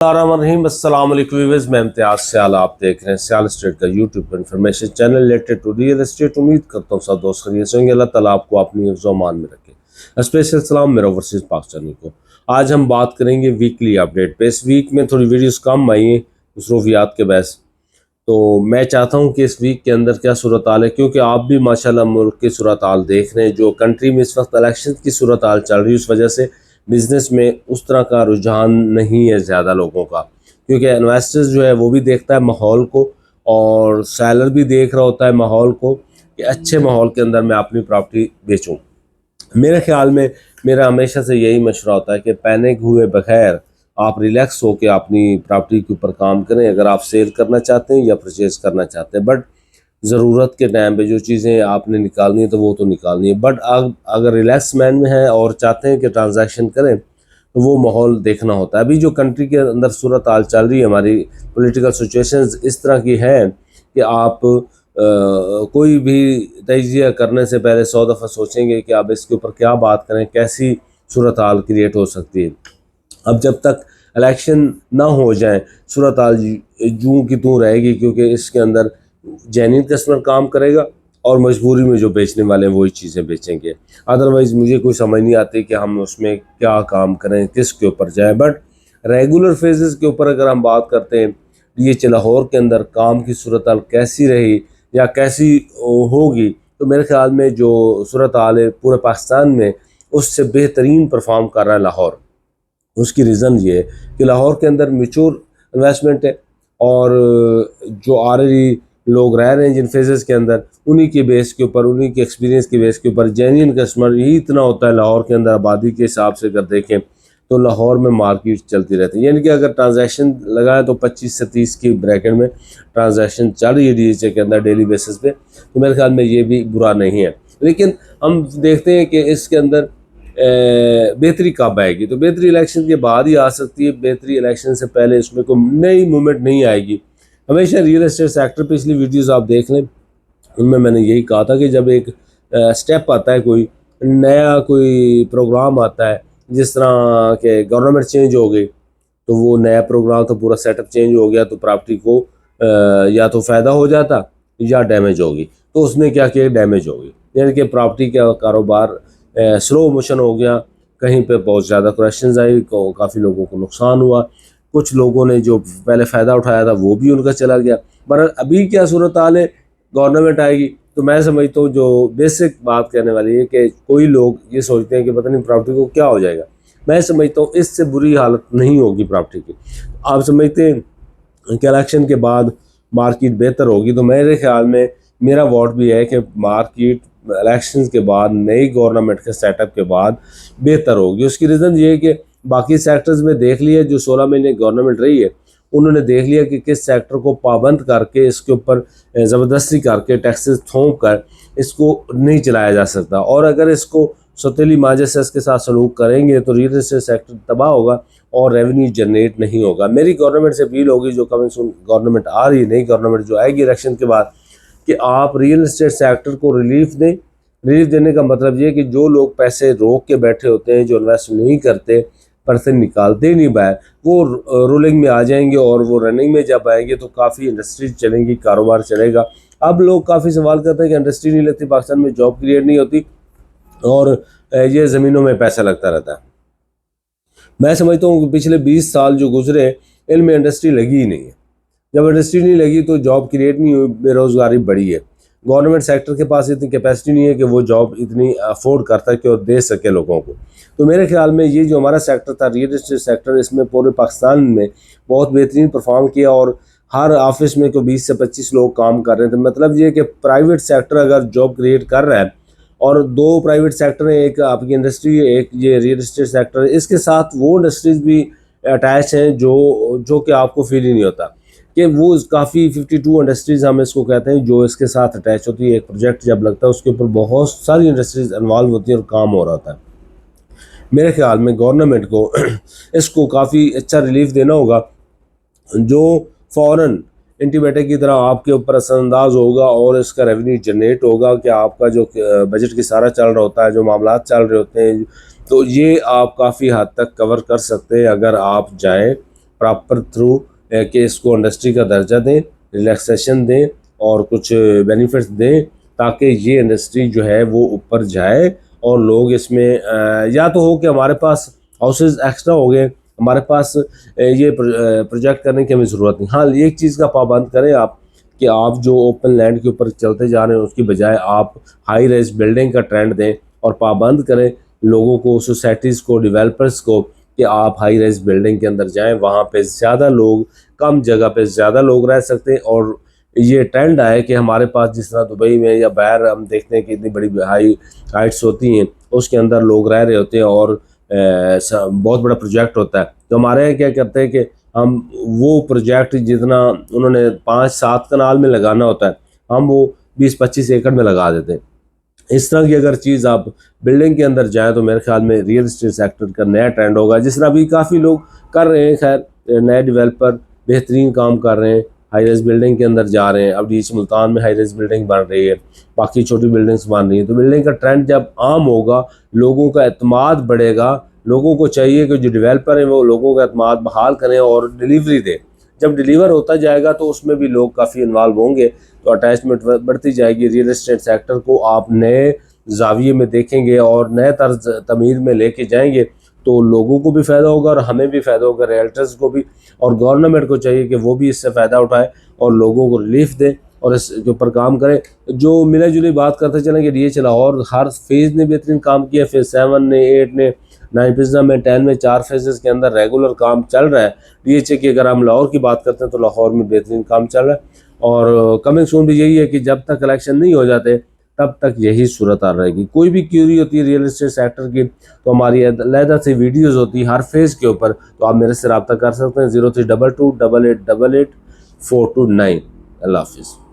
अस्सलाम वालेकुम व्यूअर्स, मैं इम्तियाज सियाल। आप देख रहे हैं सियाल स्टेट का यूट्यूब पर information channel related to real estate. उम्मीद करता हूँ सब दोस्त खैरियत से होंगे। अल्लाह ताला आपको अपनी हिफ्ज़-ओ-अमान में रखे। स्पेशल सलाम मेरा ओवरसीज़ पाकिस्तानी को। आज हम बात करेंगे वीकली अपडेट पे। इस वीक में थोड़ी वीडियोस कम आई हैं मसरूफियात के बहस, तो मैं चाहता हूँ कि इस वीक के अंदर क्या सूरत हाल है, क्योंकि आप भी माशाल्लाह मुल्क की सूरत हाल देख रहे हैं। जो कंट्री में इस वक्त इलेक्शन की सूरत हाल चल रही है, उस वजह से बिज़नेस में उस तरह का रुझान नहीं है ज़्यादा लोगों का, क्योंकि इन्वेस्टर्स जो है वो भी देखता है माहौल को, और सेलर भी देख रहा होता है माहौल को कि अच्छे माहौल के अंदर मैं अपनी प्रॉपर्टी बेचूं। मेरे ख्याल में मेरा हमेशा से यही मशवरा होता है कि पैनिक हुए बगैर आप रिलैक्स होकर अपनी प्रॉपर्टी के ऊपर काम करें, अगर आप सेल करना चाहते हैं या परचेज करना चाहते हैं। बट ज़रूरत के टाइम पे जो चीज़ें आपने निकालनी है तो वो तो निकालनी है, बट अगर रिलैक्स मैन में है और चाहते हैं कि ट्रांजैक्शन करें तो वो माहौल देखना होता है। अभी जो कंट्री के अंदर सूरत हाल चल रही है, हमारी पॉलिटिकल सिचुएशंस इस तरह की है कि आप कोई भी तजिया करने से पहले 100 दफ़ा सोचेंगे कि आप इसके ऊपर क्या बात करें, कैसी सूरत हाल क्रिएट हो सकती है। अब जब तक इलेक्शन ना हो जाए सूरत हाल जूं की तूं रहेगी, क्योंकि इसके अंदर जेन्युइन कस्टमर काम करेगा और मजबूरी में जो बेचने वाले हैं वही चीज़ें बेचेंगे। अदरवाइज़ मुझे कोई समझ नहीं आती कि हम उसमें क्या काम करें, किस के ऊपर जाएं। बट रेगुलर फेजेस के ऊपर अगर हम बात करते हैं, ये लाहौर के अंदर काम की सूरत हाल कैसी रही या कैसी होगी, तो मेरे ख्याल में जो सूरत हाल है पूरे पाकिस्तान में उससे बेहतरीन परफॉर्म कर रहा है लाहौर। उसकी रीज़न ये है कि लाहौर के अंदर मैच्योर इन्वेस्टमेंट है, और जो ऑलरेडी लोग रह रहे हैं जिन फेजेस के अंदर, उन्हीं के बेस के ऊपर, उन्हीं के एक्सपीरियंस के बेस के ऊपर जेन्युइन कस्टमर ही इतना होता है लाहौर के अंदर। आबादी के हिसाब से अगर देखें तो लाहौर में मार्केट चलती रहती है, यानी कि अगर ट्रांजैक्शन लगाए तो 25 से 30 की ब्रैकेट में ट्रांजैक्शन चल रही है DHA के अंदर डेली बेसिस पे, तो मेरे ख्याल में ये भी बुरा नहीं है। लेकिन हम देखते हैं कि इसके अंदर बेहतरी कब आएगी, तो बेहतरी इलेक्शन के बाद ही आ सकती है। बेहतरी इलेक्शन से पहले इसमें कोई नई मूवमेंट नहीं आएगी। हमेशा रियल एस्टेट सेक्टर पिछली वीडियोस आप देख लें, उनमें मैंने यही कहा था कि जब एक स्टेप आता है, कोई नया कोई प्रोग्राम आता है, जिस तरह के गवर्नमेंट चेंज हो गई तो वो नया प्रोग्राम तो पूरा सेटअप चेंज हो गया, तो प्रॉपर्टी को या तो फ़ायदा हो जाता या डैमेज होगी। तो उसने क्या किया, डैमेज होगी, यानी कि प्रॉपर्टी का कारोबार स्लो मोशन हो गया। कहीं पे बहुत ज़्यादा क्वेश्चंस आई, काफ़ी लोगों को नुकसान हुआ, कुछ लोगों ने जो पहले फ़ायदा उठाया था वो भी उनका चला गया। पर अभी क्या सूरत हाल है, गवर्नमेंट आएगी तो मैं समझता हूँ जो बेसिक बात कहने वाली है कि कोई लोग ये सोचते हैं कि पता नहीं प्रॉपर्टी को क्या हो जाएगा। मैं समझता हूँ इससे बुरी हालत नहीं होगी प्रॉपर्टी की। आप समझते हैं कि इलेक्शन के बाद मार्केट बेहतर होगी, तो मेरे ख्याल में मेरा वोट भी है कि मार्केट इलेक्शन के बाद, नई गवर्नमेंट के सेटअप के बाद बेहतर होगी। उसकी रीज़न ये है कि बाकी सेक्टर्स में देख लिया, जो 16 महीने गवर्नमेंट रही है उन्होंने देख लिया कि किस सेक्टर को पाबंद करके, इसके ऊपर ज़बरदस्ती करके, टैक्सेस थोप कर इसको नहीं चलाया जा सकता। और अगर इसको सौतेली माँ जैसे इसके साथ सलूक करेंगे तो रियल एस्टेट सेक्टर तबाह होगा और रेवेन्यू जनरेट नहीं होगा। मेरी गवर्नमेंट से अपील होगी, जो कमिंग सून गवर्नमेंट आ रही है, नई गवर्नमेंट जो आएगी इलेक्शन के बाद, कि आप रियल एस्टेट सेक्टर को रिलीफ दें। रिलीफ देने का मतलब ये कि जो लोग पैसे रोक के बैठे होते हैं, जो इन्वेस्ट नहीं करते, पैसे निकालते ही नहीं बाहर, वो रूलिंग में आ जाएंगे, और वो रनिंग में जब आएंगे तो काफ़ी इंडस्ट्रीज चलेंगी, कारोबार चलेगा। अब लोग काफ़ी सवाल करते हैं कि इंडस्ट्री नहीं लगती पाकिस्तान में, जॉब क्रिएट नहीं होती, और ये ज़मीनों में पैसा लगता रहता है। मैं समझता हूँ कि पिछले 20 साल जो गुजरे, इनमें इंडस्ट्री लगी ही नहीं है। जब इंडस्ट्री नहीं लगी तो जॉब क्रिएट नहीं हुई, बेरोज़गारी बढ़ी है। गवर्नमेंट सेक्टर के पास इतनी कैपेसिटी नहीं है कि वो जॉब इतनी अफोर्ड करता है कि वो दे सके लोगों को। तो मेरे ख्याल में ये जो हमारा सेक्टर था, रियल एस्टेट सेक्टर, इसमें पूरे पाकिस्तान में बहुत बेहतरीन परफॉर्म किया, और हर ऑफिस में को 20 से 25 लोग काम कर रहे थे। मतलब ये कि प्राइवेट सेक्टर अगर जॉब क्रिएट कर रहा है, और 2 प्राइवेट सेक्टर हैं, एक आपकी इंडस्ट्री है, एक ये रियल एस्टेट सेक्टर है, इसके साथ वो इंडस्ट्रीज़ भी अटैच हैं जो कि आपको फील ही नहीं होता कि वो काफ़ी 52 इंडस्ट्रीज़ हम इसको कहते हैं जो इसके साथ अटैच होती है। एक प्रोजेक्ट जब लगता है उसके ऊपर बहुत सारी इंडस्ट्रीज़ इन्वॉल्व होती हैं और काम हो रहा होता है। मेरे ख्याल में गवर्नमेंट को इसको काफ़ी अच्छा रिलीफ देना होगा, जो फ़ौरन इंटीमेटे की तरह आपके ऊपर असरअंदाज होगा, और इसका रेवेन्यू जनरेट होगा कि आपका जो बजट की सारा चल रहा होता है, जो मामलात चल रहे होते हैं, तो ये आप काफ़ी हद तक कवर कर सकते हैं अगर आप जाएं प्रॉपर थ्रू कि इसको इंडस्ट्री का दर्जा दें, रिलैक्सेशन दें और कुछ बेनिफिट्स दें, ताकि ये इंडस्ट्री जो है वो ऊपर जाए और लोग इसमें या तो हो कि हमारे पास हाउसेज एक्स्ट्रा हो गए, हमारे पास ये प्रोजेक्ट करने की हमें ज़रूरत नहीं। हाँ, एक चीज़ का पाबंद करें आप कि आप जो ओपन लैंड के ऊपर चलते जा रहे हैं उसकी बजाय आप हाई राइज बिल्डिंग का ट्रेंड दें और पाबंद करें लोगों को, सोसाइटीज़ को, डेवलपर्स को कि आप हाई राइज बिल्डिंग के अंदर जाएं, वहाँ पे ज़्यादा लोग, कम जगह पे ज़्यादा लोग रह सकते हैं। और ये ट्रेंड आए कि हमारे पास जिस तरह दुबई में या बाहर हम देखते हैं कि इतनी बड़ी हाई हाइट्स होती हैं, उसके अंदर लोग रह रहे होते हैं और बहुत बड़ा प्रोजेक्ट होता है। तो हमारे यहाँ क्या करते हैं कि हम वो प्रोजेक्ट जितना उन्होंने 5-7 कनाल में लगाना होता है, हम वो 20-25 एकड़ में लगा देते हैं। इस तरह की अगर चीज़ आप बिल्डिंग के अंदर जाएं तो मेरे ख्याल में रियल एस्टेट सेक्टर का नया ट्रेंड होगा, जिस तरह अभी काफ़ी लोग कर रहे हैं। खैर, नए डेवलपर बेहतरीन काम कर रहे हैं, हाई राइज बिल्डिंग के अंदर जा रहे हैं। अब डीएच मुल्तान में हाई राइज बिल्डिंग बन रही है, बाकी छोटी बिल्डिंग्स बन रही हैं। तो बिल्डिंग का ट्रेंड जब आम होगा, लोगों का एतमाद बढ़ेगा। लोगों को चाहिए कि जो डेवलपर हैं वो लोगों का एतमाद बहाल करें और डिलीवरी दें। जब डिलीवर होता जाएगा तो उसमें भी लोग काफ़ी इन्वॉल्व होंगे, तो अटैचमेंट बढ़ती जाएगी। रियल एस्टेट सेक्टर को आप नए जाविये में देखेंगे और नए तर्ज तमीर में लेके जाएंगे तो लोगों को भी फ़ायदा होगा और हमें भी फ़ायदा होगा, रियल्टर्स को भी। और गवर्नमेंट को चाहिए कि वो भी इससे फ़ायदा उठाए और लोगों को रिलीफ दे और इसके ऊपर काम करें। जो मिला जुली बात करते चलें कि डीएच लाहौर हर फेज़ ने बेहतरीन काम किया। फेज़ 7 ने, 8 ने, 9 पिज़्ज़ा में, 10 में, 4 फेजेस के अंदर रेगुलर काम चल रहा है। डीएचए की अगर हम लाहौर की बात करते हैं तो लाहौर में बेहतरीन काम चल रहा है और कमिंग सून भी यही है कि जब तक इलेक्शन नहीं हो जाते तब तक यही सूरत आ रहेगी। कोई भी क्यूरी होती है रियल एस्टेट सेक्टर की तो हमारी अलहदा से वीडियोस होती है हर फेज़ के ऊपर, तो आप मेरे से रब्ता कर सकते हैं 0322 8888 429। अल्लाह हाफिज़।